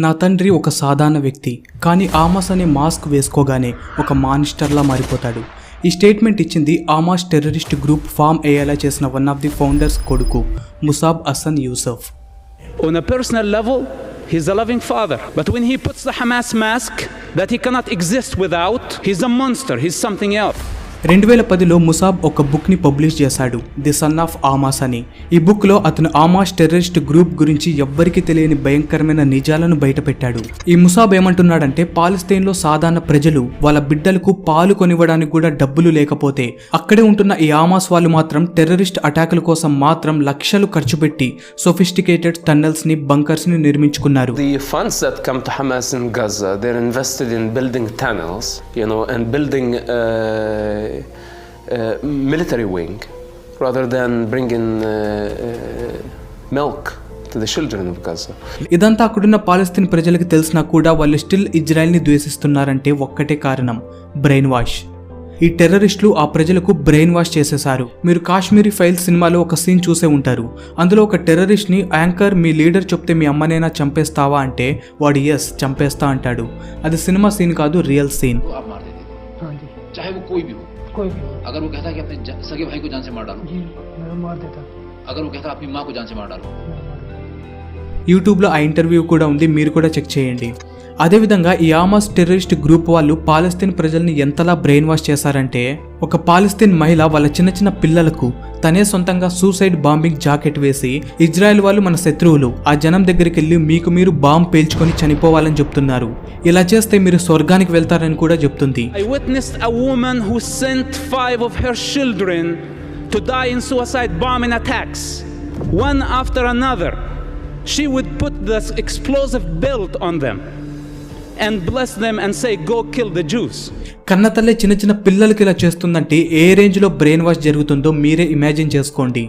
నా తండ్రి ఒక సాధారణ వ్యక్తి, కానీ ఆమాస్ అనే మాస్క్ వేసుకోగానే ఒక మానిస్టర్లా మారిపోతాడు. ఈ స్టేట్మెంట్ ఇచ్చింది ఆమాస్ టెర్రరిస్ట్ గ్రూప్ ఫామ్ అయ్యేలా చేసిన వన్ ఆఫ్ ది ఫౌండర్స్ కొడుకు Masab Hasan Yusuf. On a personal level, he's a loving father. But when he puts the Hamas mask that he cannot exist without, he's a monster, he's something else. 2010లో Masab ఒక బుక్ని publish చేశాడు, the son of ఆమాస్ అని. ఈ బుక్లో అతను ఆమాస్ terrorist group గురించి ఎవ్వరికీ తెలియని భయంకరమైన నిజాలను బయటపెట్టాడు. ఈ ముసాబ్ ఏమంటున్నాడంటే, పాలస్తీన్లో సాధారణ ప్రజలు వాళ్ళ బిడ్డలకు పాలు కొనివ్వడానికి కూడా డబ్బులు లేకపోతే అక్కడే ఉంటున్న ఈ ఆమాస్ వాళ్ళు మాత్రం టెర్రరిస్ట్ అటాకుల కోసం మాత్రం లక్షలు ఖర్చు పెట్టి సొఫిస్టికేటెడ్ టన్నెల్స్ ని, బంకర్స్ ని నిర్మించుకున్నారు. The funds that come to Hamas in Gaza, they're invested in building tunnels, and building military wing rather than bringing milk to the children of Gaza. ఇదంతా అక్కడున్న పాలస్తీన్ ప్రజలకు తెలిసినా కూడా వాళ్ళు స్టిల్ ఇజ్రాయెల్ని ద్వేషిస్తున్నారంటే ఒక్కటే కారణం, బ్రెయిన్ వాష్. ఈ టెర్రరిస్టులు ఆ ప్రజలకు బ్రెయిన్ వాష్ చేసేశారు. మీరు కాశ్మీరీ ఫైల్స్ సినిమాలో ఒక సీన్ చూసే ఉంటారు. అందులో ఒక టెర్రరిస్ట్ ని యాంకర్, మీ లీడర్ చెప్తే మీ అమ్మనైనా చంపేస్తావా అంటే వాడు ఎస్ చంపేస్తా అంటాడు. అది సినిమా సీన్ కాదు, రియల్ సీన్. चाहे वो कोई भी हो, अगर वो कहता है कि अपने सगे भाई को जान से मार डालो, मैं मार देता. अगर वो कहता है अपनी माँ को जान से मार डालो. యూట్యూబ్లో ఆ ఇంటర్వ్యూ కూడా ఉంది, మీరు కూడా చెక్ చేయండి. అదేవిధంగా ఈ ఆమాస్ టెర్రరిస్ట్ గ్రూప్ వాళ్ళు పాలస్తీన్ ప్రజల్ని ఎంతలా బ్రెయిన్ వాష్ చేశారంటే, ఒక పాలస్తీన్ మహిళ వాళ్ళ చిన్న చిన్న పిల్లలకు తనే సొంతంగా సూసైడ్ బాంబింగ్ జాకెట్ వేసి, ఇజ్రాయెల్ వాళ్ళు మన శత్రువులు, ఆ జనం దగ్గరికి వెళ్ళి మీకు మీరు బాంబ్ పేల్చుకొని చనిపోవాలని చెప్తున్నారు. ఇలా చేస్తే మీరు స్వర్గానికి వెళ్తారని కూడా చెప్తుంది. I witnessed a woman who sent 5 of her children to die in suicide bombing attacks, one after another. She would put this explosive belt on them and bless them and say, go kill the Jews. కన్నతల్లే చిన్న చిన్న పిల్లలకి ఇలా చేస్తుందంటే ఏ రేంజ్లో brain wash జరుగుతుందో మీరే imagine చేసుకోండి.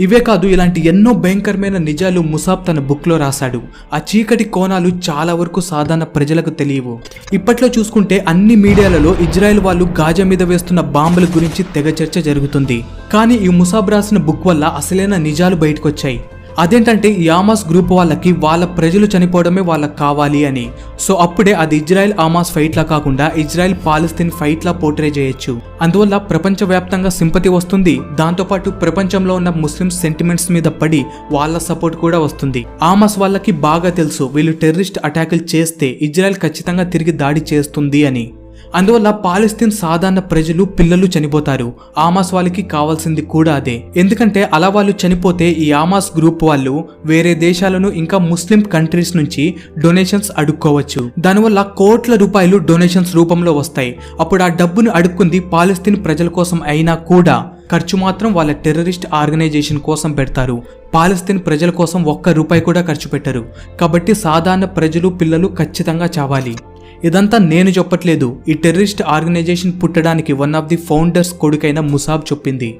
ఇవే కాదు, ఇలాంటి ఎన్నో భయంకరమైన నిజాలు ముసాబ్ తన బుక్లో రాశాడు. ఆ చీకటి కోణాలు చాలా వరకు సాధారణ ప్రజలకు తెలియవు. ఇప్పట్లో చూసుకుంటే అన్ని మీడియాలలో ఇజ్రాయెల్ వాళ్ళు గాజా మీద వేస్తున్న బాంబుల గురించి తెగ చర్చ జరుగుతుంది. కానీ ఈ ముసాబ్ రాసిన బుక్ వల్ల అసలైన నిజాలు బయటకొచ్చాయి. అదేంటంటే ఈ ఆమాస్ గ్రూప్ వాళ్ళకి వాళ్ళ ప్రజలు చనిపోవడమే వాళ్ళకి కావాలి అని. సో అప్పుడే అది ఇజ్రాయెల్ ఆమాస్ ఫైట్లా కాకుండా ఇజ్రాయెల్ పాలస్తీన్ ఫైట్లా పోర్ట్రే చేయొచ్చు. అందువల్ల ప్రపంచవ్యాప్తంగా సింపతి వస్తుంది. దాంతోపాటు ప్రపంచంలో ఉన్న ముస్లిం సెంటిమెంట్స్ మీద పడి వాళ్ళ సపోర్ట్ కూడా వస్తుంది. ఆమాస్ వాళ్ళకి బాగా తెలుసు వీళ్ళు టెర్రరిస్ట్ అటాకులు చేస్తే ఇజ్రాయెల్ ఖచ్చితంగా తిరిగి దాడి చేస్తుంది అని. అందువల్ల పాలస్తీన్ సాధారణ ప్రజలు, పిల్లలు చనిపోతారు. ఆమాస్ వాళ్ళకి కావాల్సింది కూడా అదే. ఎందుకంటే అలా వాళ్ళు చనిపోతే ఈ ఆమాస్ గ్రూప్ వాళ్ళు వేరే దేశాలను, ఇంకా ముస్లిం కంట్రీస్ నుంచి డొనేషన్స్ అడుక్కోవచ్చు. దానివల్ల కోట్ల రూపాయలు డొనేషన్స్ రూపంలో వస్తాయి. అప్పుడు ఆ డబ్బును అడుక్కుంది పాలస్తీన్ ప్రజల కోసం అయినా కూడా ఖర్చు మాత్రం వాళ్ళ టెర్రరిస్ట్ ఆర్గనైజేషన్ కోసం పెడతారు. పాలస్తీన్ ప్రజల కోసం ఒక్క రూపాయి కూడా ఖర్చు పెట్టరు. కాబట్టి సాధారణ ప్రజలు, పిల్లలు ఖచ్చితంగా చావాలి. ఇదంతా నేను చెప్పట్లేదు, ఈ టెర్రరిస్ట్ ఆర్గనైజేషన్ పుట్టడానికి వన్ ఆఫ్ ది ఫౌండర్స్ కొడుకైన ముసాబ్ చెప్పింది.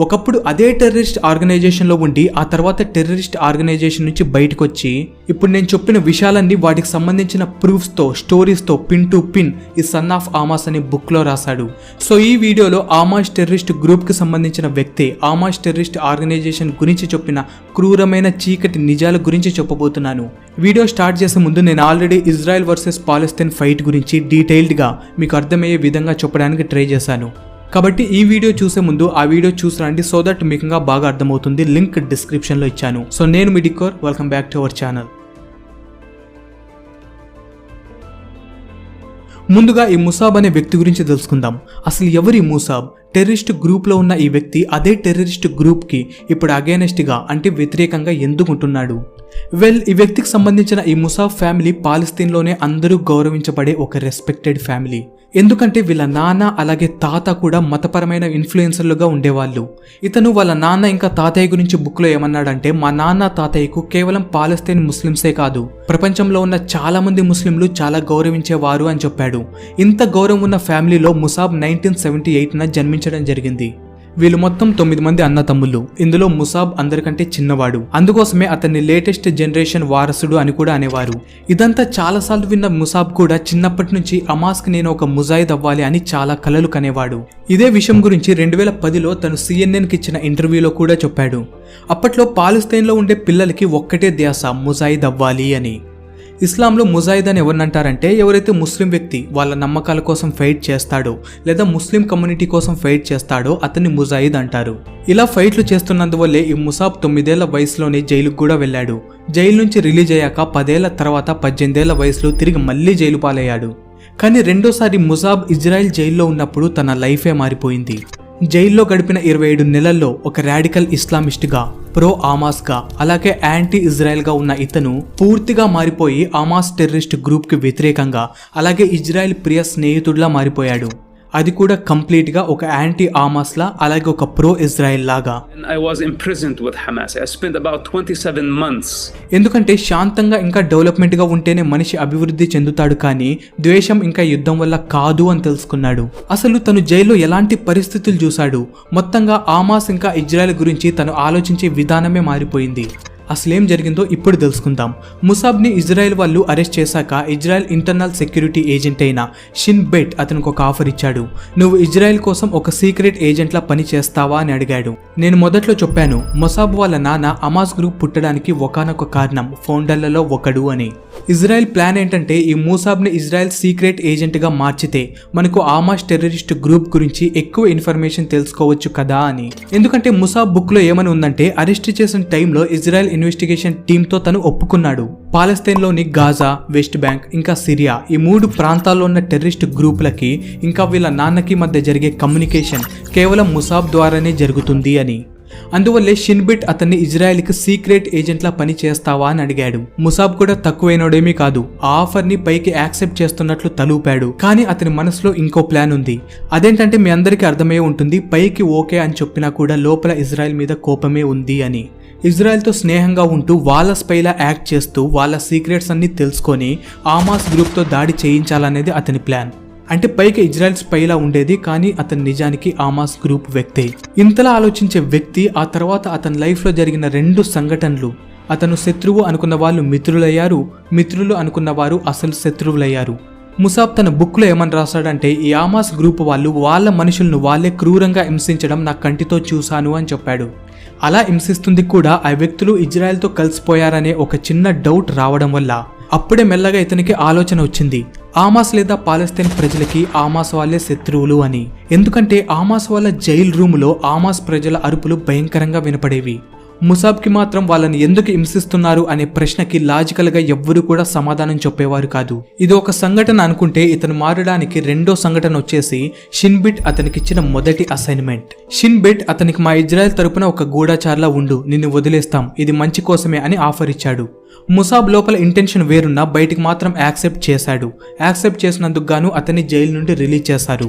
ఒకప్పుడు అదే టెర్రరిస్ట్ ఆర్గనైజేషన్లో ఉండి ఆ తర్వాత టెర్రరిస్ట్ ఆర్గనైజేషన్ నుంచి బయటకు వచ్చి ఇప్పుడు నేను చెప్పిన విషయాలన్నీ వాటికి సంబంధించిన ప్రూఫ్స్తో, స్టోరీస్తో పిన్ టు పిన్ ఈ సన్ ఆఫ్ ఆమాస్ అనే బుక్లో రాశాడు. సో ఈ వీడియోలో ఆమాస్ టెర్రరిస్ట్ గ్రూప్కి సంబంధించిన వ్యక్తి ఆమాస్ టెర్రరిస్ట్ ఆర్గనైజేషన్ గురించి చెప్పిన క్రూరమైన చీకటి నిజాల గురించి చెప్పబోతున్నాను. వీడియో స్టార్ట్ చేసే ముందు నేను already Israel versus Palestine fight గురించి డీటెయిల్డ్గా మీకు అర్థమయ్యే విధంగా చెప్పడానికి ట్రై చేశాను. కాబట్టి ఈ వీడియో చూసే ముందు ఆ వీడియో చూసి రండి, సో దట్ మీకు ఇంకా బాగా అర్థమవుతుంది. లింక్ డిస్క్రిప్షన్లో ఇచ్చాను. సో నేను మీ decor, welcome back to our channel. ముందుగా ఈ ముసాబ్ అనే వ్యక్తి గురించి తెలుసుకుందాం. అసలు ఎవరి ముసాబ్? టెర్రరిస్ట్ గ్రూప్లో ఉన్న ఈ వ్యక్తి అదే టెర్రరిస్ట్ గ్రూప్కి ఇప్పుడు అగైనెస్ట్గా, అంటే వ్యతిరేకంగా ఎందుకు ఉంటున్నాడు? ఈ వ్యక్తికి సంబంధించిన ఈ ముసాబ్ ఫ్యామిలీ పాలస్తీన్లోనే అందరూ గౌరవించబడే ఒక రెస్పెక్టెడ్ ఫ్యామిలీ. ఎందుకంటే వీళ్ళ నాన్న అలాగే తాత కూడా మతపరమైన ఇన్ఫ్లుయెన్సర్లుగా ఉండేవాళ్ళు. ఇతను వాళ్ళ నాన్న ఇంకా తాతయ్య గురించి బుక్లో ఏమన్నాడంటే, మా నాన్న తాతయ్యకు కేవలం పాలస్తీన్ ముస్లింసే కాదు, ప్రపంచంలో ఉన్న చాలా మంది ముస్లింలు చాలా గౌరవించేవారు అని చెప్పాడు. ఇంత గౌరవం ఉన్న ఫ్యామిలీలో ముసాబ్ 1978న జన్మించడం జరిగింది. వీళ్ళు మొత్తం 9 మంది అన్న తమ్ముళ్ళు. ఇందులో ముసాబ్ అందరికంటే చిన్నవాడు. అందుకోసమే అతన్ని లేటెస్ట్ జనరేషన్ వారసుడు అని కూడా అనేవారు. ఇదంతా చాలాసార్లు విన్న ముసాబ్ కూడా చిన్నప్పటి నుంచి హమాస్కి నేను ఒక ముజాయిద్ అవ్వాలి అని చాలా కలలు కనేవాడు. ఇదే విషయం గురించి 2010లో తను CNN కి ఇచ్చిన ఇంటర్వ్యూలో కూడా చెప్పాడు. అప్పట్లో పాలస్తీన్లో ఉండే పిల్లలకి ఒక్కటే ధ్యాస, ముజాయిద్ అవ్వాలి అని. ఇస్లాంలో ముజాహిద్ అని ఎవరినంటారంటే ఎవరైతే ముస్లిం వ్యక్తి వాళ్ళ నమ్మకాల కోసం ఫైట్ చేస్తాడో లేదా ముస్లిం కమ్యూనిటీ కోసం ఫైట్ చేస్తాడో అతన్ని ముజాహిద్ అంటారు. ఇలా ఫైట్లు చేస్తున్నందువల్లే ఈ ముసాబ్ 9 ఏళ్ల వయసులోనే జైలుకు కూడా వెళ్ళాడు. జైలు నుంచి రిలీజ్ అయ్యాక 10 ఏళ్ల తర్వాత 18 ఏళ్ల వయసులో తిరిగి మళ్లీ జైలు పాలయ్యాడు. కానీ రెండోసారి ముసాబ్ ఇజ్రాయెల్ జైల్లో ఉన్నప్పుడు తన లైఫే మారిపోయింది. జైల్లో గడిపిన 27 నెలల్లో ఒక రాడికల్ ఇస్లామిస్ట్గా, ప్రో ఆమాస్గా, అలాగే యాంటీ ఇజ్రాయెల్గా ఉన్న ఇతను పూర్తిగా మారిపోయి ఆమాస్ టెర్రరిస్ట్ గ్రూప్కి వ్యతిరేకంగా, అలాగే ఇజ్రాయెల్ ప్రియ స్నేహితుడిలా మారిపోయాడు. అది కూడా కంప్లీట్గా ఒక యాంటీ ఆమాస్లా, అలాగే ఒక ప్రో ఇజ్రాయెల్ లాగా. I was imprisoned with Hamas. I spent about 27 months. ఎందుకంటే శాంతంగా ఇంకా డెవలప్మెంట్గా ఉంటేనే మనిషి అభివృద్ధి చెందుతాడు, కానీ ద్వేషం ఇంకా యుద్ధం వల్ల కాదు అని తెలుసుకున్నాడు. అసలు తను జైల్లో ఎలాంటి పరిస్థితులు చూశాడు, మొత్తంగా ఆమాస్ ఇంకా ఇజ్రాయెల్ గురించి తను ఆలోచించే విధానమే మారిపోయింది. అసలేం జరిగిందో ఇప్పుడు తెలుసుకుందాం. ముసాబ్ని ఇజ్రాయెల్ వాళ్ళు అరెస్ట్ చేశాక ఇజ్రాయెల్ ఇంటర్నల్ సెక్యూరిటీ ఏజెంట్ అయిన షిన్ బెట్ అతనికి ఒక ఆఫర్ ఇచ్చాడు. నువ్వు ఇజ్రాయెల్ కోసం ఒక సీక్రెట్ ఏజెంట్లా పని చేస్తావా అని అడిగాడు. నేను మొదట్లో చెప్పాను, మొసాబ్ వాళ్ళ నాన్న హమాస్ గ్రూప్ పుట్టడానికి ఒకానొక కారణం ఫౌండర్లలో ఒకడు అని. ఇజ్రాయెల్ ప్లాన్ ఏంటంటే ఈ ముసాబ్ని ఇజ్రాయెల్ సీక్రెట్ ఏజెంట్గా మార్చితే మనకు హమాస్ టెర్రరిస్ట్ గ్రూప్ గురించి ఎక్కువ ఇన్ఫర్మేషన్ తెలుసుకోవచ్చు కదా అని. ఎందుకంటే ముసాబ్ బుక్లో ఏమని ఉందంటే అరెస్ట్ చేసిన టైంలో ఇజ్రాయెల్ ఇన్వెస్టిగేషన్ టీంతో తను ఒప్పుకున్నాడు. పాలస్తీన్లోని గాజా, వెస్ట్ బ్యాంక్ ఇంకా సిరియా ఈ 3 ప్రాంతాల్లో ఉన్న టెర్రరిస్ట్ గ్రూపులకి ఇంకా వీళ్ళ నాన్నకి మధ్య జరిగే కమ్యూనికేషన్ కేవలం ముసాబ్ ద్వారానే జరుగుతుంది అని. అందువల్లే షిన్బిట్ అతన్ని ఇజ్రాయెల్కి సీక్రెట్ ఏజెంట్లా పని చేస్తావా అని అడిగాడు. ముసాబ్ కూడా తక్కువైనడేమీ కాదు, ఆ ఆఫర్ని పైకి యాక్సెప్ట్ చేస్తున్నట్లు తలూపాడు. కానీ అతని మనసులో ఇంకో ప్లాన్ ఉంది. అదేంటంటే మీ అందరికీ అర్థమై ఉంటుంది, పైకి ఓకే అని చెప్పినా కూడా లోపల ఇజ్రాయెల్ మీద కోపమే ఉంది అని. ఇజ్రాయెల్తో స్నేహంగా ఉంటూ వాళ్ళ స్పైలా యాక్ట్ చేస్తూ వాళ్ళ సీక్రెట్స్ అన్ని తెలుసుకొని హమాస్ గ్రూప్తో దాడి చేయించాలనేది అతని ప్లాన్. అంటే పైకి ఇజ్రాయెల్ స్పైలా ఉండేది, కానీ అతను నిజానికి హమాస్ గ్రూప్ వ్యక్తే. ఇంతలా ఆలోచించే వ్యక్తి ఆ తర్వాత అతని లైఫ్లో జరిగిన 2 సంఘటనలు, అతను శత్రువు అనుకున్న వాళ్ళు మిత్రులయ్యారు, మిత్రులు అనుకున్న వారు అసలు శత్రువులయ్యారు. ముసాబ్ తన బుక్లో ఏమని రాశాడంటే ఈ హమాస్ గ్రూప్ వాళ్ళు వాళ్ళ మనుషులను వాళ్ళే క్రూరంగా హింసించడం నా కంటితో చూశాను అని చెప్పాడు. అలా హింసిస్తుంది కూడా ఆ వ్యక్తులు ఇజ్రాయెల్తో కలిసిపోయారనే ఒక చిన్న డౌట్ రావడం వల్ల అప్పుడే మెల్లగా ఇతనికి ఆలోచన వచ్చింది, హమాస్ లేదా పాలస్తీన్ ప్రజలకి హమాస్ వాళ్ళే శత్రువులు అని. ఎందుకంటే హమాస్ వాళ్ళ జైల్ రూములో హమాస్ ప్రజల అరుపులు భయంకరంగా వినపడేవి. ముసాబ్కి మాత్రం వాళ్ళని ఎందుకు హింసిస్తున్నారు అనే ప్రశ్నకి లాజికల్గా ఎవ్వరూ కూడా సమాధానం చెప్పేవారు కాదు. ఇది ఒక సంఘటన అనుకుంటే ఇతను మారడానికి రెండో సంఘటన వచ్చేసి షిన్బిట్ అతనికిచ్చిన మొదటి అసైన్మెంట్. షిన్బిట్ అతనికి మా ఇజ్రాయెల్ తరపున ఒక గూఢచారులా ఉండు, నిన్ను వదిలేస్తాం, ఇది మంచి కోసమే అని ఆఫర్ ఇచ్చాడు. ముసాబ్ లోపల ఇంటెన్షన్ వేరున్నా బయటికి మాత్రం యాక్సెప్ట్ చేశాడు. యాక్సెప్ట్ చేసినందుకు గాను అతన్ని జైలు నుండి రిలీజ్ చేశారు.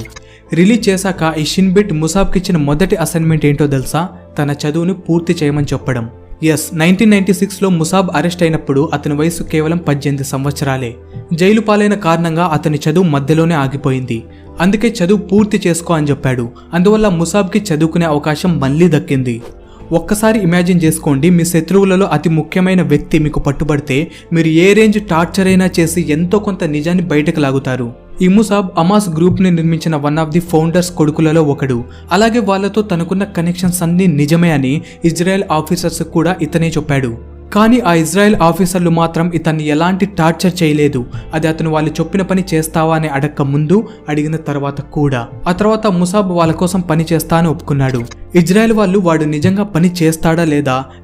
రిలీజ్ చేశాక ఈ షిన్బిట్ ముసాబ్కి ఇచ్చిన మొదటి అసైన్మెంట్ ఏంటో తెలుసా? తన చదువును పూర్తి చేయమని చెప్పడం. 1996లో ముసాబ్ అరెస్ట్ అయినప్పుడు అతని వయసు కేవలం 18 సంవత్సరాలే. జైలు పాలైన కారణంగా అతని చదువు మధ్యలోనే ఆగిపోయింది. అందుకే చదువు పూర్తి చేసుకో అని చెప్పాడు. అందువల్ల ముసాబ్కి చదువుకునే అవకాశం మళ్ళీ దక్కింది. ఒక్కసారి ఇమాజిన్ చేసుకోండి, మీ శత్రువులలో అతి ముఖ్యమైన వ్యక్తి మీకు పట్టుబడితే మీరు ఏ రేంజ్ టార్చర్ అయినా చేసి ఎంతో కొంత నిజాన్ని బయటకు లాగుతారు. ఈ ముసాబ్ హమాస్ గ్రూప్ని నిర్మించిన వన్ ఆఫ్ ది ఫౌండర్స్ కొడుకులలో ఒకడు. అలాగే వాళ్ళతో తనకున్న కనెక్షన్స్ అన్నీ నిజమే అని ఇజ్రాయెల్ ఆఫీసర్స్ కూడా ఇతనే చెప్పాడు. కానీ ఆ ఇజ్రాయెల్ ఆఫీసర్లు మాత్రం ఇతన్ని ఎలాంటి టార్చర్ చేయలేదు. అది అతను వాళ్ళు చెప్పిన పని చేస్తావా అని అడక్క ముందు, అడిగిన తర్వాత కూడా. ఆ తర్వాత ముసాబ్ వాళ్ళ కోసం పని చేస్తా అని ఒప్పుకున్నాడు. ఇజ్రాయెల్ వాళ్ళు వాడు నిజంగా పని చేస్తాడా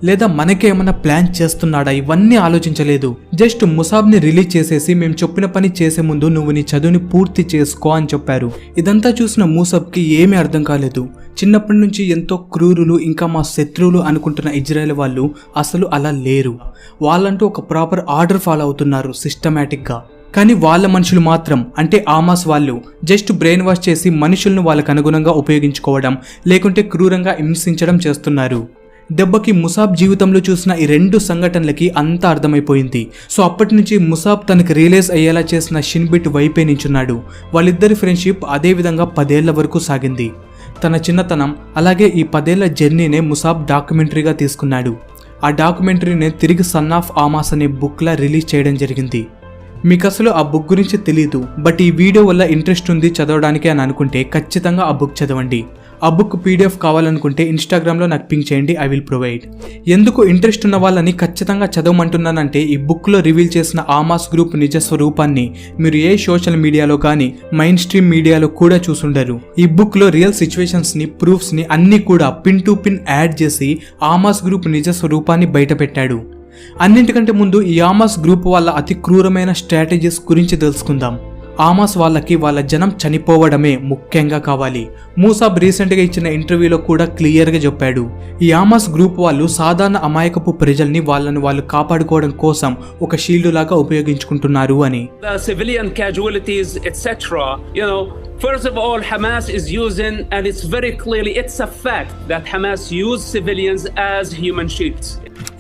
లేదా మనకేమన్నా ప్లాన్ చేస్తున్నాడా ఇవన్నీ ఆలోచించలేదు. జస్ట్ ముసాబ్ని రిలీజ్ చేసేసి మేము చెప్పిన పని చేసే ముందు నువ్వు నీ చదువుని పూర్తి చేసుకో అని చెప్పారు. ఇదంతా చూసిన ముసాబ్కి ఏమీ అర్థం కాలేదు. చిన్నప్పటి నుంచి ఎంతో క్రూరులు, ఇంకా మా శత్రువులు అనుకుంటున్న ఇజ్రాయెల్ వాళ్ళు అసలు అలా లేరు. వాళ్ళంటూ ఒక ప్రాపర్ ఆర్డర్ ఫాలో అవుతున్నారు సిస్టమేటిక్గా. కానీ వాళ్ళ మనుషులు మాత్రం, అంటే హమాస్ వాళ్ళు జస్ట్ బ్రెయిన్ వాష్ చేసి మనుషులను వాళ్ళకు అనుగుణంగా ఉపయోగించుకోవడం, లేకుంటే క్రూరంగా హింసించడం చేస్తున్నారు. దెబ్బకి ముసాబ్ జీవితంలో చూసిన ఈ 2 సంఘటనలకి అంతా అర్థమైపోయింది. సో అప్పటి నుంచి ముసాబ్ తనకి రియలైజ్ అయ్యేలా చేసిన షిన్బిట్ వైపే నించున్నాడు. వాళ్ళిద్దరి ఫ్రెండ్షిప్ అదే విధంగా 10 ఏళ్ల వరకు సాగింది. తన చిన్నతనం అలాగే ఈ 10 ఏళ్ల జర్నీనే ముసాబ్ డాక్యుమెంటరీగా తీసుకున్నాడు. ఆ డాక్యుమెంటరీనే తిరిగి సన్ ఆఫ్ హమాస్ అనే బుక్లా రిలీజ్ చేయడం జరిగింది. మీకు అసలు ఆ బుక్ గురించి తెలీదు, బట్ ఈ వీడియో వల్ల ఇంట్రెస్ట్ ఉంది చదవడానికి అని అనుకుంటే ఖచ్చితంగా ఆ బుక్ చదవండి. ఆ బుక్ PDF కావాలనుకుంటే ఇన్స్టాగ్రామ్లో నాకు పింక్ చేయండి, ఐ విల్ ప్రొవైడ్. ఎందుకు ఇంట్రెస్ట్ ఉన్న వాళ్ళని ఖచ్చితంగా చదవమంటున్నానంటే ఈ బుక్లో రివీల్ చేసిన ఆమాస్ గ్రూప్ నిజ స్వరూపాన్ని మీరు ఏ సోషల్ మీడియాలో కానీ మైన్ స్ట్రీమ్ మీడియాలో కూడా చూసుండరు. ఈ బుక్లో రియల్ సిచ్యువేషన్స్ని, ప్రూఫ్స్ని అన్నీ కూడా పిన్ టు పిన్ యాడ్ చేసి ఆమాస్ గ్రూప్ నిజ స్వరూపాన్ని బయటపెట్టాడు. అన్నింటికంటే ముందు ఈ ఆమాస్ గ్రూప్ వాళ్ళ అతి క్రూరమైన స్ట్రాటజీస్ గురించి తెలుసుకుందాం. ఆమాస్ వాళ్ళకి వాళ్ళ జనం చనిపోవడమే ముఖ్యంగా కావాలి. మూసాబ్ రీసెంట్గా ఇచ్చిన ఇంటర్వ్యూలో కూడా క్లియర్గా చెప్పాడు. ఈ ఆమాస్ గ్రూప్ వాళ్ళు సాధారణ అమాయకపు ప్రజల్ని వాళ్ళని వాళ్ళు కాపాడుకోవడం కోసం ఒక షీల్డ్ లాగా ఉపయోగించుకుంటున్నారు అని. The civilian casualties, etc. First of all, Hamas is using, and it's very clearly, it's a fact that Hamas use civilians as human shields.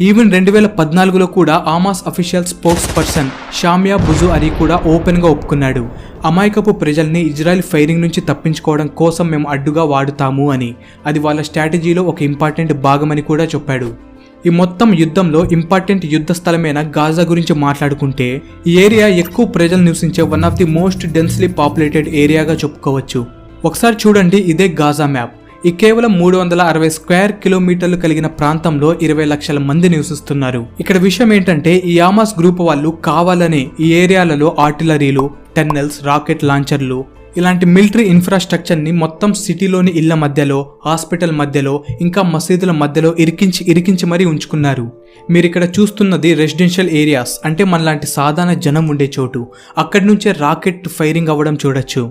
Even 2014లో కూడా ఆమాస్ అఫీషియల్ స్పోక్స్ పర్సన్ షామియా బుజు అరీ కూడా ఓపెన్గా ఒప్పుకున్నాడు. అమాయకపు ప్రజల్ని ఇజ్రాయెల్ ఫైరింగ్ నుంచి తప్పించుకోవడం కోసం మేము అడ్డుగా వాడుతాము అని. అది వాళ్ళ స్ట్రాటజీలో ఒక ఇంపార్టెంట్ భాగమని కూడా చెప్పాడు. ఈ మొత్తం యుద్ధంలో ఇంపార్టెంట్ యుద్ధ స్థలమైన గాజా గురించి మాట్లాడుకుంటే ఈ ఏరియా ఎక్కువ ప్రజలు నివసించే one of the most densely populated ఏరియాగా చెప్పుకోవచ్చు. ఒకసారి చూడండి, ఇదే గాజా మ్యాప్. ఈ కేవలం 360 స్క్వేర్ కిలోమీటర్లు కలిగిన ప్రాంతంలో 20 లక్షల మంది నివసిస్తున్నారు. ఇక్కడ విషయం ఏంటంటే ఈ ఆమాస్ గ్రూప్ వాళ్ళు కావాలనే ఈ ఏరియాలలో ఆర్టిలరీలు, టన్నెల్స్, రాకెట్ లాంచర్లు ఇలాంటి మిలిటరీ ఇన్ఫ్రాస్ట్రక్చర్ని మొత్తం సిటీలోని ఇళ్ల మధ్యలో, హాస్పిటల్ మధ్యలో, ఇంకా మసీదుల మధ్యలో ఇరికించి మరీ ఉంచుకున్నారు. మీరు ఇక్కడ చూస్తున్నది రెసిడెన్షియల్ ఏరియాస్, అంటే మనలాంటి సాధారణ జనం ఉండే చోటు. అక్కడి నుంచే రాకెట్ ఫైరింగ్ అవ్వడం చూడొచ్చు.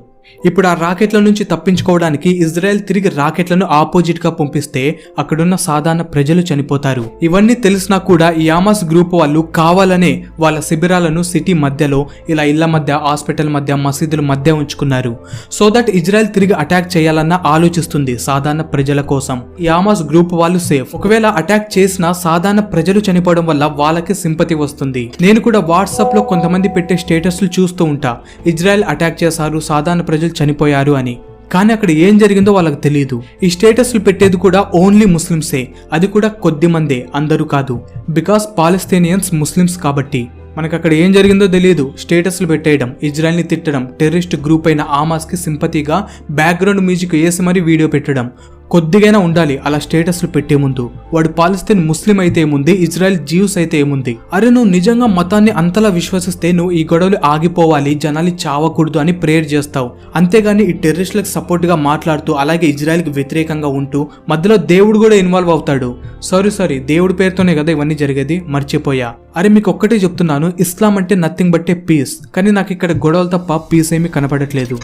ఇప్పుడు ఆ రాకెట్ల నుంచి తప్పించుకోవడానికి ఇజ్రాయెల్ తిరిగి రాకెట్లను ఆపోజిట్ గా పంపిస్తే అక్కడున్న సాధారణ ప్రజలు చనిపోతారు. ఇవన్నీ తెలిసినా కూడా ఈ ఆమాస్ గ్రూప్ వాళ్ళు కావాలనే వాళ్ళ శిబిరాలను సిటీ మధ్యలో, ఇలా ఇళ్ల మధ్య, హాస్పిటల్ మధ్య, మసీదుల మధ్య ఉంచుకున్నారు. సో దట్ ఇజ్రాయెల్ తిరిగి అటాక్ చేయాలన్న ఆలోచిస్తుంది సాధారణ ప్రజల కోసం. ఈ ఆమాస్ గ్రూప్ వాళ్ళు సేఫ్. ఒకవేళ అటాక్ చేసినా సాధారణ ప్రజలు చనిపోవడం వల్ల వాళ్ళకి సింపతి వస్తుంది. నేను కూడా వాట్సాప్ లో కొంతమంది పెట్టే స్టేటస్లు చూస్తూ ఉంటా, ఇజ్రాయెల్ అటాక్ చేశారు, సాధారణ ప్రజలు చనిపోయారు అని. కానీ అక్కడ ఏం జరిగిందో వాళ్ళకి తెలియదు. ఈ స్టేటస్లు పెట్టేది కూడా ఓన్లీ ముస్లిమ్సే, అది కూడా కొద్ది మందే, అందరూ కాదు. బికాస్ పాలస్తీనియన్స్ ముస్లిమ్స్ కాబట్టి. మనకు అక్కడ ఏం జరిగిందో తెలియదు, స్టేటస్లు పెట్టేయడం, ఇజ్రాయెల్ని తిట్టడం, టెర్రరిస్ట్ గ్రూప్ అయిన ఆమాస్కి సింపతిగా బ్యాక్గ్రౌండ్ మ్యూజిక్ వేసి మరీ వీడియో పెట్టడం. కొద్దిగైనా ఉండాలి అలా స్టేటస్లు పెట్టే ముందు. వాడు పాలస్తీన్ ముస్లిం అయితే ఏముంది, ఇజ్రాయెల్ జీవ్స్ అయితే ఏముంది? అరే నువ్వు నిజంగా మతాన్ని అంతలా విశ్వసిస్తే నువ్వు ఈ గొడవలు ఆగిపోవాలి, జనాలు చావకూడదు అని ప్రేయర్ చేస్తావు. అంతేగాని ఈ టెర్రరిస్టులకు సపోర్ట్గా మాట్లాడుతూ అలాగే ఇజ్రాయెల్కి వ్యతిరేకంగా ఉంటూ మధ్యలో దేవుడు కూడా ఇన్వాల్వ్ అవుతాడు. సారీ దేవుడి పేరుతోనే కదా ఇవన్నీ జరిగేది, మర్చిపోయా. అరే మీకు ఒక్కటే చెప్తున్నాను, ఇస్లాం అంటే నథింగ్ బట్ ఏ పీస్. కానీ నాకు ఇక్కడ గొడవలు తప్ప పీస్ ఏమీ కనపడట్లేదు.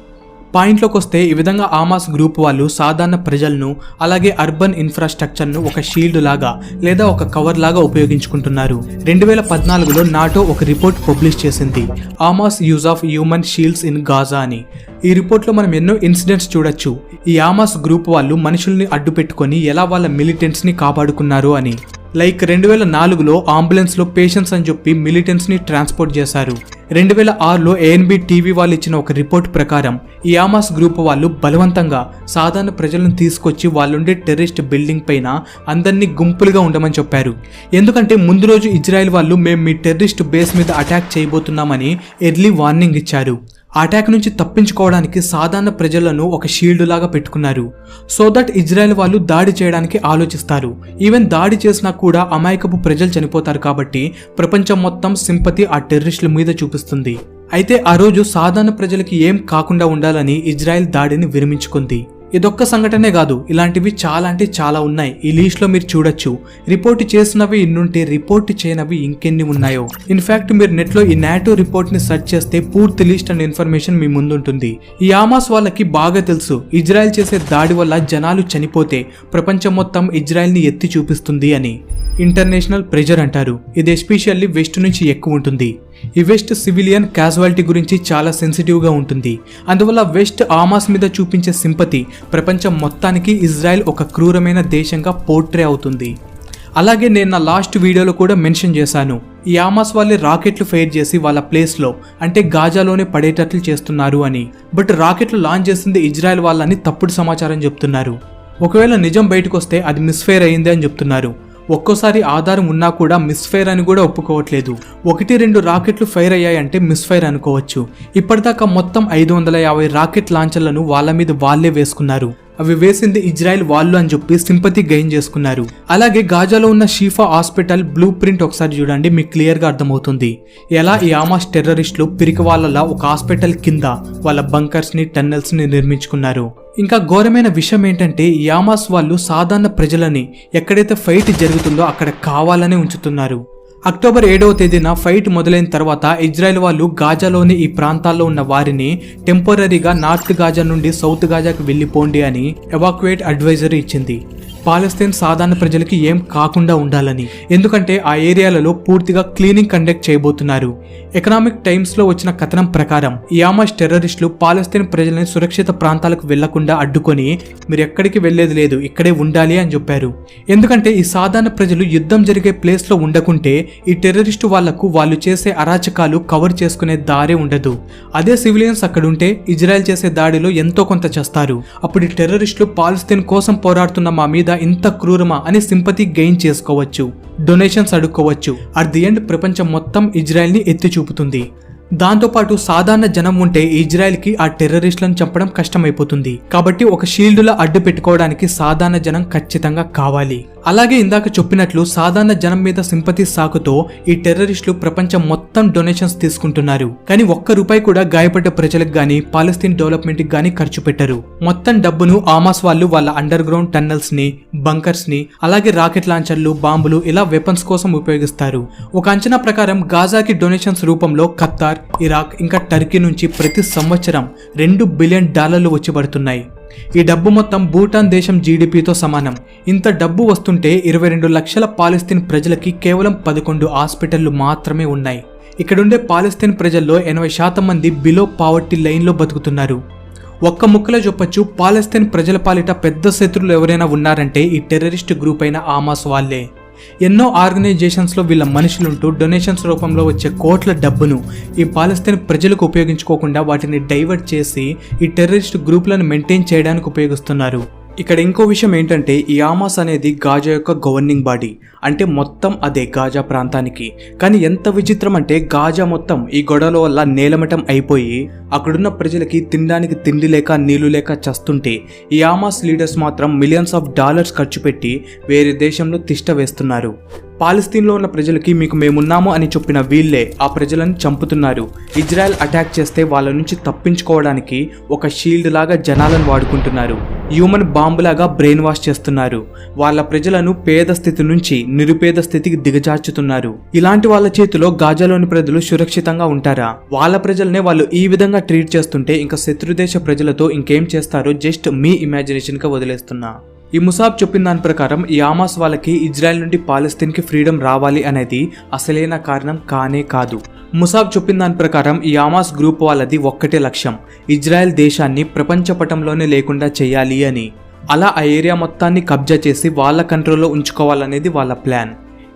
పాయింట్లోకి వస్తే ఈ విధంగా ఆమాస్ గ్రూప్ వాళ్ళు సాధారణ ప్రజలను అలాగే అర్బన్ ఇన్ఫ్రాస్ట్రక్చర్ను ఒక షీల్డ్ లాగా లేదా ఒక కవర్ లాగా ఉపయోగించుకుంటున్నారు. 2014లో నాటో ఒక రిపోర్ట్ పబ్లిష్ చేసింది, Hamas use of human shields in Gaza అని. ఈ రిపోర్ట్లో మనం ఎన్నో ఇన్సిడెంట్స్ చూడొచ్చు. ఈ ఆమాస్ గ్రూప్ వాళ్ళు మనుషుల్ని అడ్డు పెట్టుకొని ఎలా వాళ్ళ మిలిటెంట్స్ని కాపాడుకున్నారు అని. లైక్ 2004లో అంబులెన్స్లో పేషెంట్స్ అని చెప్పి మిలిటెంట్స్ని ట్రాన్స్పోర్ట్ చేశారు. 2006లో ANB టీవీ వాళ్ళు ఇచ్చిన ఒక రిపోర్ట్ ప్రకారం ఈ ఆమాస్ గ్రూప్ వాళ్ళు బలవంతంగా సాధారణ ప్రజలను తీసుకొచ్చి వాళ్ళుండే టెర్రరిస్ట్ బిల్డింగ్ పైన అందరినీ గుంపులుగా ఉండమని చెప్పారు. ఎందుకంటే ముందు రోజు ఇజ్రాయెల్ వాళ్ళు మేము మీ టెర్రరిస్ట్ బేస్ మీద అటాక్ చేయబోతున్నామని ఎర్లీ వార్నింగ్ ఇచ్చారు. ఆ అటాక్ నుంచి తప్పించుకోవడానికి సాధారణ ప్రజలను ఒక షీల్డ్ లాగా పెట్టుకున్నారు. సో దట్ ఇజ్రాయెల్ వాళ్ళు దాడి చేయడానికి ఆలోచిస్తారు. ఈవెన్ దాడి చేసినా కూడా అమాయకపు ప్రజలు చనిపోతారు కాబట్టి ప్రపంచం మొత్తం సింపతి ఆ టెర్రరిస్టుల మీద చూపిస్తుంది. అయితే ఆ రోజు సాధారణ ప్రజలకి ఏం కాకుండా ఉండాలని ఇజ్రాయెల్ దాడిని విరమించుకుంది. ఇదొక్క సంఘటనే కాదు, ఇలాంటివి చాలా అంటే చాలా ఉన్నాయి. ఈ లిస్ట్లో మీరు చూడొచ్చు. రిపోర్ట్ చేసినవి ఇన్నుంటే రిపోర్ట్ చేయనవి ఇంకెన్ని ఉన్నాయో. ఇన్ఫాక్ట్ మీరు నెట్లో ఈ నాటో రిపోర్ట్ ని సెర్చ్ చేస్తే పూర్తి లిస్ట్ అండ్ ఇన్ఫర్మేషన్ మీ ముందుంటుంది. ఈ ఆమాస్ వాళ్ళకి బాగా తెలుసు ఇజ్రాయెల్ చేసే దాడి వల్ల జనాలు చనిపోతే ప్రపంచం మొత్తం ఇజ్రాయెల్ ని ఎత్తి చూపిస్తుంది అని. ఇంటర్నేషనల్ ప్రెజర్ అంటారు. ఇది ఎస్పెషల్లీ వెస్ట్ నుంచి ఎక్కువ ఉంటుంది. ఈ వెస్ట్ సివిలియన్ క్యాజువాలిటీ గురించి చాలా సెన్సిటివ్గా ఉంటుంది. అందువల్ల వెస్ట్ ఆమాస్ మీద చూపించే సింపతి ప్రపంచం మొత్తానికి ఇజ్రాయెల్ ఒక క్రూరమైన దేశంగా పోర్ట్రే అవుతుంది. అలాగే నేను నా లాస్ట్ వీడియోలో కూడా మెన్షన్ చేశాను, ఈ ఆమాస్ వాళ్ళే రాకెట్లు ఫైర్ చేసి వాళ్ళ ప్లేస్లో అంటే గాజాలోనే పడేటట్లు చేస్తున్నారు అని. బట్ రాకెట్లు లాంచ్ చేసింది ఇజ్రాయెల్ వాళ్ళని తప్పుడు సమాచారం చెప్తున్నారు. ఒకవేళ నిజం బయటకు వస్తే అది మిస్ఫైర్ అయింది అని చెప్తున్నారు. ఒక్కోసారి ఆధారం ఉన్నా కూడా మిస్ఫైర్ అని కూడా ఒప్పుకోవట్లేదు. 1-2 రాకెట్లు ఫైర్ అయ్యాయంటే మిస్ఫైర్ అనుకోవచ్చు. ఇప్పటిదాకా మొత్తం 550 రాకెట్ లాంచర్లను వాళ్ళ మీద వాళ్ళే వేసుకున్నారు. అవి వేసింది ఇజ్రాయెల్ వాళ్ళు అని చెప్పి సింపతి గెయిన్ చేసుకున్నారు. అలాగే గాజాలో ఉన్న షీఫా హాస్పిటల్ బ్లూ ప్రింట్ ఒకసారి చూడండి, మీకు క్లియర్ గా అర్థమవుతుంది ఎలా ఈ హమాస్ టెర్రరిస్టులు పిరికి వాళ్ళలా ఒక హాస్పిటల్ కింద వాళ్ళ బంకర్స్ ని టన్నెల్స్ ని నిర్మించుకున్నారు. ఇంకా ఘోరమైన విషయం ఏంటంటే ఈ హమాస్ వాళ్ళు సాధారణ ప్రజలని ఎక్కడైతే ఫైట్ జరుగుతుందో అక్కడ కావాలనే ఉంచుతున్నారు. అక్టోబర్ 7వ తేదీన ఫైట్ మొదలైన తర్వాత ఇజ్రాయెల్ వాళ్ళు గాజాలోని ఈ ప్రాంతాల్లో ఉన్న వారిని టెంపరీగా నార్త్ గాజా నుండి సౌత్ గాజాకు వెళ్ళిపోండి అని ఎవాక్యుయేట్ అడ్వైజరీ ఇచ్చింది. పాలస్తీన్ సాధారణ ప్రజలకి ఏం కాకుండా ఉండాలని, ఎందుకంటే ఆ ఏరియాలలో పూర్తిగా క్లీనింగ్ కండక్ట్ చేయబోతున్నారు. ఎకనామిక్ టైమ్స్ లో వచ్చిన కథనం ప్రకారం ఈ హమాస్ టెర్రరిస్టులు పాలస్తీన్ ప్రజలని సురక్షిత ప్రాంతాలకు వెళ్లకుండా అడ్డుకొని మీరు ఎక్కడికి వెళ్లేది లేదు, ఇక్కడే ఉండాలి అని చెప్పారు. ఎందుకంటే ఈ సాధారణ ప్రజలు యుద్ధం జరిగే ప్లేస్ లో ఉండకుంటే ఈ టెర్రరిస్టు వాళ్లకు వాళ్ళు చేసే అరాచకాలు కవర్ చేసుకునే దారే ఉండదు. అదే సివిలియన్స్ అక్కడ ఉంటే ఇజ్రాయెల్ చేసే దాడిలో ఎంతో కొంత చేస్తారు. అప్పుడు ఈ టెర్రరిస్టులు పాలస్తీన్ కోసం పోరాడుతున్న మా మీద ఇంత క్రూరమా అని సింపతి గెయిన్ చేసుకోవచ్చు, డొనేషన్స్ అడుక్కోవచ్చు. అట్ ది ఎండ్ ప్రపంచం మొత్తం ఇజ్రాయెల్ ని ఎత్తి చూపుతుంది. దాంతోపాటు సాధారణ జనం ఉంటే ఇజ్రాయెల్కి ఆ టెర్రరిస్టులను చంపడం కష్టమైపోతుంది. కాబట్టి ఒక షీల్డ్లా అడ్డు పెట్టుకోవడానికి సాధారణ జనం ఖచ్చితంగా కావాలి. అలాగే ఇందాక చెప్పినట్లు సాధారణ జనం మీద సింపతి సాకుతో ఈ టెర్రరిస్టులు ప్రపంచం మొత్తం డొనేషన్స్ తీసుకుంటున్నారు. కానీ ఒక్క రూపాయి కూడా గాయపడ్డ ప్రజలకు గానీ పాలస్తీన్ డెవలప్మెంట్ కి గానీ ఖర్చు పెట్టరు. మొత్తం డబ్బును హమాస్ వాళ్ళు వాళ్ళ అండర్ గ్రౌండ్ టన్నెల్స్ ని, బంకర్స్ ని, అలాగే రాకెట్ లాంచర్లు, బాంబులు ఇలా వెపన్స్ కోసం ఉపయోగిస్తారు. ఒక అంచనా ప్రకారం గాజాకి డొనేషన్స్ రూపంలో ఖత్తార్, ఇరాక్ ఇంకా టర్కీ నుంచి ప్రతి సంవత్సరం $2 బిలియన్ వచ్చి పడుతున్నాయి. ఈ డబ్బు మొత్తం భూటాన్ దేశం జీడిపితో సమానం. ఇంత డబ్బు వస్తుంటే 22 లక్షల పాలస్తీన్ ప్రజలకి కేవలం 11 హాస్పిటళ్లు మాత్రమే ఉన్నాయి. ఇక్కడుండే పాలస్తీన్ ప్రజల్లో 80% మంది బిలో పావర్టీ లైన్లో బతుకుతున్నారు. ఒక్క ముక్కలో చెప్పొచ్చు, పాలస్తీన్ ప్రజల పాలిట పెద్ద శత్రువులు ఎవరైనా ఉన్నారంటే ఈ టెర్రరిస్ట్ గ్రూప్ అయిన హమాస్ వాళ్ళే. ఎన్నో ఆర్గనైజేషన్స్ లో వీళ్ళ మనుషులుంటూ డొనేషన్స్ రూపంలో వచ్చే కోట్ల డబ్బును ఈ పాలస్తీన్ ప్రజలకు ఉపయోగించుకోకుండా వాటిని డైవర్ట్ చేసి ఈ టెర్రరిస్ట్ గ్రూపులను మెయింటైన్ చేయడానికి ఉపయోగిస్తున్నారు. ఇక్కడ ఇంకో విషయం ఏంటంటే ఈ హమాస్ అనేది గాజా యొక్క గవర్నింగ్ బాడీ, అంటే మొత్తం అదే గాజా ప్రాంతానికి. కానీ ఎంత విచిత్రం అంటే గాజా మొత్తం ఈ గొడవల వల్ల నేలమటం అయిపోయి అక్కడున్న ప్రజలకి తినడానికి తిండి లేక నీళ్లు లేక చస్తుంటే ఈ హమాస్ లీడర్స్ మాత్రం మిలియన్స్ ఆఫ్ డాలర్స్ ఖర్చు పెట్టి వేరే దేశంలో తిష్ట వేస్తున్నారు. పాలస్తీన్లో ఉన్న ప్రజలకి మీకు మేమున్నాము అని చెప్పిన వీళ్ళే ఆ ప్రజలను చంపుతున్నారు. ఇజ్రాయెల్ అటాక్ చేస్తే వాళ్ళ నుంచి తప్పించుకోవడానికి ఒక షీల్డ్ లాగా జనాలను వాడుకుంటున్నారు. హ్యూమన్ బాంబులాగా బ్రెయిన్ వాష్ చేస్తున్నారు. వాళ్ళ ప్రజలను పేద స్థితి నుంచి నిరుపేద స్థితికి దిగజార్చుతున్నారు. ఇలాంటి వాళ్ళ చేతిలో గాజాలోని ప్రజలు సురక్షితంగా ఉంటారా? వాళ్ళ ప్రజలనే వాళ్ళు ఈ విధంగా ట్రీట్ చేస్తుంటే ఇంకా శత్రుదేశ ప్రజలతో ఇంకేం చేస్తారో జస్ట్ మీ ఇమాజినేషన్ గా వదిలేస్తున్నా. ఈ ముసాబ్ చెప్పిన దాని ప్రకారం ఈ హమాస్ వాళ్ళకి ఇజ్రాయెల్ నుండి పాలస్తీన్ కి ఫ్రీడమ్ రావాలి అనేది అసలైన కారణం కానే కాదు. ముసాబ్ చెప్పిన దాని ప్రకారం ఈ హమాస్ గ్రూప్ వాళ్ళది ఒక్కటే లక్ష్యం, ఇజ్రాయెల్ దేశాన్ని ప్రపంచ పటంలోనే లేకుండా చేయాలి అని. అలా ఆ ఏరియా మొత్తాన్ని కబ్జా చేసి వాళ్ళ కంట్రోల్లో ఉంచుకోవాలనేది వాళ్ళ ప్లాన్.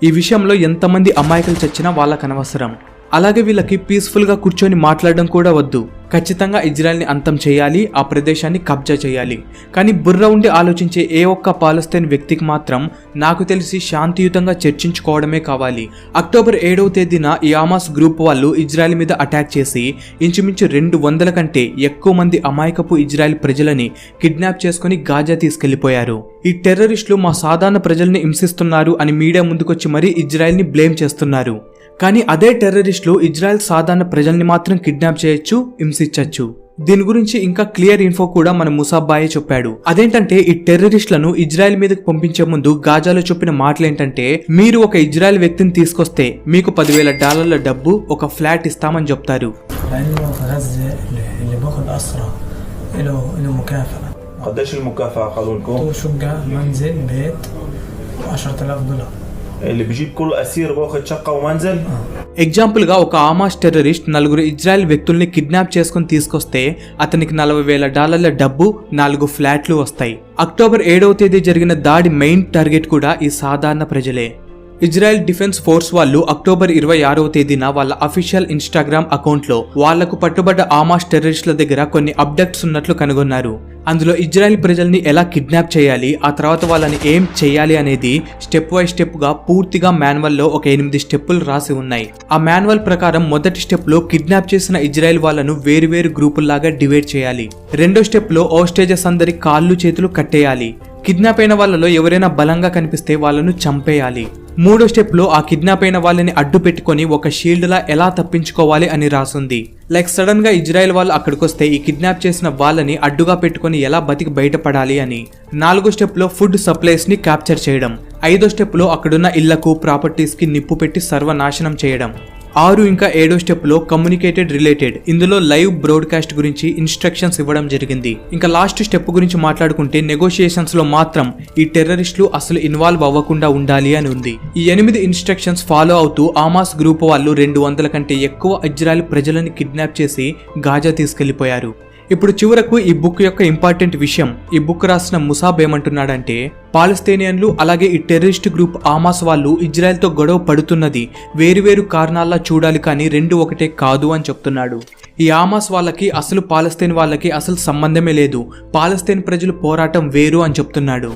ఈ విషయంలో ఎంతమంది అమాయకులు చచ్చినా వాళ్ళకు అనవసరం. అలాగే వీళ్ళకి పీస్ఫుల్గా కూర్చొని మాట్లాడడం కూడా వద్దు. ఖచ్చితంగా ఇజ్రాయెల్ని అంతం చేయాలి, ఆ ప్రదేశాన్ని కబ్జా చేయాలి. కానీ బుర్ర ఉండి ఆలోచించే ఏ ఒక్క పాలస్తీన్ వ్యక్తికి మాత్రం నాకు తెలిసి శాంతియుతంగా చర్చించుకోవడమే కావాలి. అక్టోబర్ 7వ తేదీన ఈ హమాస్ గ్రూప్ వాళ్ళు ఇజ్రాయెల్ మీద అటాక్ చేసి ఇంచుమించు 200 కంటే ఎక్కువ మంది అమాయకపు ఇజ్రాయెల్ ప్రజలని కిడ్నాప్ చేసుకుని గాజా తీసుకెళ్లిపోయారు. ఈ టెర్రరిస్టులు మా సాధారణ ప్రజల్ని హింసిస్తున్నారు అని మీడియా ముందుకొచ్చి మరీ ఇజ్రాయెల్ని బ్లేమ్ చేస్తున్నారు. కానీ అదే టెర్రరిస్టులు ఇజ్రాయెల్ సాధారణ ప్రజల్ని మాత్రం కిడ్నాప్ చేయొచ్చు, హింసించచ్చు. దీని గురించి ఇంకా క్లియర్ ఇన్ఫో కూడా మన ముసాబ్ బాయే చెప్పాడు. అదేంటంటే ఈ టెర్రరిస్టులను ఇజ్రాయెల్ మీదకి పంపించే ముందు గాజాలో చెప్పిన మాటలు ఏంటంటే, మీరు ఒక ఇజ్రాయెల్ వ్యక్తిని తీసుకొస్తే మీకు $10,000 డబ్బు, ఒక ఫ్లాట్ ఇస్తామని చెప్తారు. قديش المكافأة قانونكم؟ شقة منزل بيت $10,000 اللي بجيب كل أسير باخذ شقة ومنزل؟ ఎగ్జాంపుల్ గా ఒక హమాస్ టెర్రరిస్ట్ 4 ఇజ్రాయెల్ వ్యక్తుల్ని కిడ్నాప్ చేసుకుని తీసుకొస్తే అతనికి $40,000 డబ్బు, 4 ఫ్లాట్లు వస్తాయి. అక్టోబర్ 7వ తేదీ జరిగిన దాడి మెయిన్ టార్గెట్ కూడా ఈ సాధారణ ప్రజలే. ఇజ్రాయెల్ డిఫెన్స్ ఫోర్స్ వాళ్ళు అక్టోబర్ 26వ తేదీన వాళ్ళ అఫీషియల్ ఇన్స్టాగ్రామ్ అకౌంట్లో వాళ్లకు పట్టుబడ్డ హమాస్ టెర్రరిస్టుల దగ్గర కొన్ని అప్డేట్స్ ఉన్నట్లు కనుగొన్నారు. అందులో ఇజ్రాయెల్ ప్రజల్ని ఎలా కిడ్నాప్ చేయాలి, ఆ తర్వాత వాళ్ళని ఏం చేయాలి అనేది స్టెప్ బై స్టెప్ గా పూర్తిగా మాన్యువల్లో ఒక 8 స్టెప్పులు రాసి ఉన్నాయి. ఆ మాన్యువల్ ప్రకారం మొదటి స్టెప్ లో కిడ్నాప్ చేసిన ఇజ్రాయెల్ వాళ్ళను వేరు గ్రూపుల్లాగా డివైడ్ చేయాలి. రెండో స్టెప్ లో హోస్టేజెస్ అందరి కాళ్ళు చేతులు కట్టేయాలి. కిడ్నాప్ అయిన వాళ్ళలో ఎవరైనా బలంగా కనిపిస్తే వాళ్ళను చంపేయాలి. మూడో స్టెప్ లో ఆ కిడ్నాప్ అయిన వాళ్ళని అడ్డు పెట్టుకొని ఒక షీల్డ్ లా ఎలా తప్పించుకోవాలి అని రాసుంది. లైక్ సడన్ గా ఇజ్రాయెల్ వాళ్ళు అక్కడికొస్తే ఈ కిడ్నాప్ చేసిన వాళ్ళని అడ్డుగా పెట్టుకొని ఎలా బతికి బయటపడాలి అని. నాలుగో స్టెప్ లో ఫుడ్ సప్లైస్ ని క్యాప్చర్ చేయడం. ఐదో స్టెప్ లో అక్కడున్న ఇళ్లకు ప్రాపర్టీస్ కి నిప్పు పెట్టి సర్వనాశనం చేయడం. 6 ఇంకా 7వ స్టెప్ లో కమ్యూనికేటెడ్ రిలేటెడ్, ఇందులో లైవ్ బ్రాడ్కాస్ట్ గురించి ఇన్స్ట్రక్షన్స్ ఇవ్వడం జరిగింది. ఇంకా లాస్ట్ స్టెప్ గురించి మాట్లాడుకుంటే నెగోషియేషన్స్ లో మాత్రం ఈ టెర్రరిస్టులు అసలు ఇన్వాల్వ్ అవ్వకుండా ఉండాలి అని ఉంది. ఈ 8 ఇన్స్ట్రక్షన్స్ ఫాలో అవుతూ హమాస్ గ్రూప్ వాళ్ళు 200 కంటే ఎక్కువ ఇజ్రాయెల్ ప్రజలను కిడ్నాప్ చేసి గాజా తీసుకెళ్లిపోయారు. ఇప్పుడు చివరకు ఈ బుక్ యొక్క ఇంపార్టెంట్ విషయం, ఈ బుక్ రాసిన ముసాబ్ ఏమంటున్నాడంటే, పాలస్తీనియన్లు అలాగే ఈ టెర్రరిస్ట్ గ్రూప్ హమాస్ వాళ్ళు ఇజ్రాయెల్ తో గొడవ పడుతున్నది వేరు కారణాల్లో చూడాలి కానీ రెండు ఒకటే కాదు అని చెప్తున్నాడు. ఈ హమాస్ వాళ్ళకి అసలు పాలస్తీన్ వాళ్ళకి అసలు సంబంధమే లేదు, పాలస్తీన్ ప్రజలు పోరాటం వేరు అని చెప్తున్నాడు.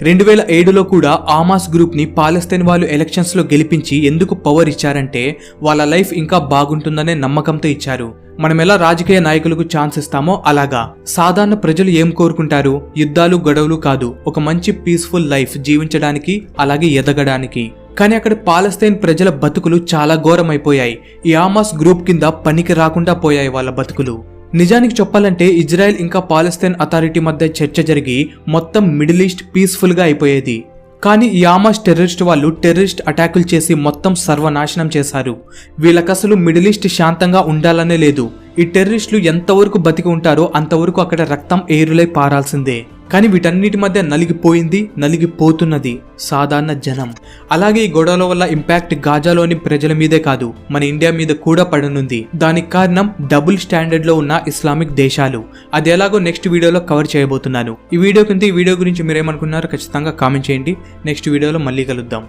2007లో కూడా హమాస్ గ్రూప్ ని పాలస్తీన్ వాళ్ళు ఎలక్షన్స్ లో గెలిపించి ఎందుకు పవర్ ఇచ్చారంటే వాళ్ళ లైఫ్ ఇంకా బాగుంటుందనే నమ్మకంతో ఇచ్చారు. మనం ఎలా రాజకీయ నాయకులకు ఛాన్స్ ఇస్తామో అలాగా సాధారణ ప్రజలు ఏం కోరుకుంటారు? యుద్ధాలు గొడవలు కాదు, ఒక మంచి పీస్ఫుల్ లైఫ్ జీవించడానికి అలాగే ఎదగడానికి. కానీ అక్కడ పాలస్తీన్ ప్రజల బతుకులు చాలా ఘోరమైపోయాయి. ఈ హమాస్ గ్రూప్ కింద పనికి రాకుండా పోయాయి వాళ్ళ బతుకులు. నిజానికి చెప్పాలంటే ఇజ్రాయెల్ ఇంకా పాలస్తీన్ అథారిటీ మధ్య చర్చ జరిగి మొత్తం మిడిల్ ఈస్ట్ పీస్ఫుల్ గా అయిపోయేది. కానీ ఈ హమాస్ టెర్రరిస్ట్ వాళ్ళు టెర్రరిస్ట్ అటాకులు చేసి మొత్తం సర్వనాశనం చేశారు. వీళ్ళకసలు మిడిల్ ఈస్ట్ శాంతంగా ఉండాలనే లేదు. ఈ టెర్రరిస్టులు ఎంతవరకు బతికి ఉంటారో అంతవరకు అక్కడ రక్తం ఏరులై పారాల్సిందే. కానీ వీటన్నిటి మధ్య నలిగిపోతున్నది సాధారణ జనం. అలాగే ఈ గొడవల వల్ల ఇంపాక్ట్ గాజాలోని ప్రజల మీదే కాదు, మన ఇండియా మీద కూడా పడనుంది. దానికి కారణం డబుల్ స్టాండర్డ్ లో ఉన్న ఇస్లామిక్ దేశాలు. అది ఎలాగో నెక్స్ట్ వీడియోలో కవర్ చేయబోతున్నాను. ఈ వీడియో గురించి మీరేమనుకున్నారో ఖచ్చితంగా కామెంట్ చేయండి. నెక్స్ట్ వీడియోలో మళ్ళీ కలుద్దాం.